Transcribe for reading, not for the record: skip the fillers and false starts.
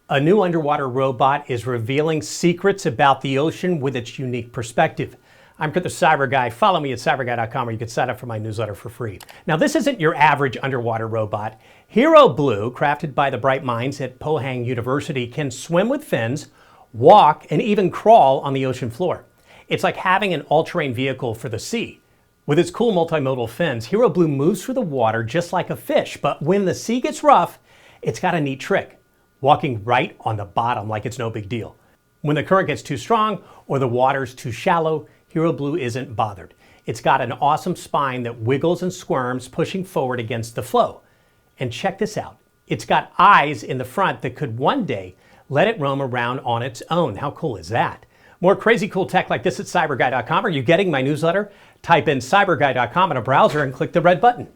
A new underwater robot is revealing secrets about the ocean with its unique perspective. I'm the CyberGuy. Follow me at cyberguy.com, where you can sign up for my newsletter for free. Now, this isn't your average underwater robot. Hero Blue, crafted by the bright minds at Pohang University, can swim with fins, walk, and even crawl on the ocean floor. It's like having an all-terrain vehicle for the sea. With its cool multi-modal fins, Hero Blue moves through the water just like a fish, but when the sea gets rough, it's got a neat trick: walking right on the bottom like it's no big deal. When the current gets too strong or the water's too shallow, Hero Blue isn't bothered. It's got an awesome spine that wiggles and squirms, pushing forward against the flow. And check this out. It's got eyes in the front that could one day let it roam around on its own. How cool is that? More crazy cool tech like this at cyberguy.com. Are you getting my newsletter? Type in cyberguy.com in a browser and click the red button.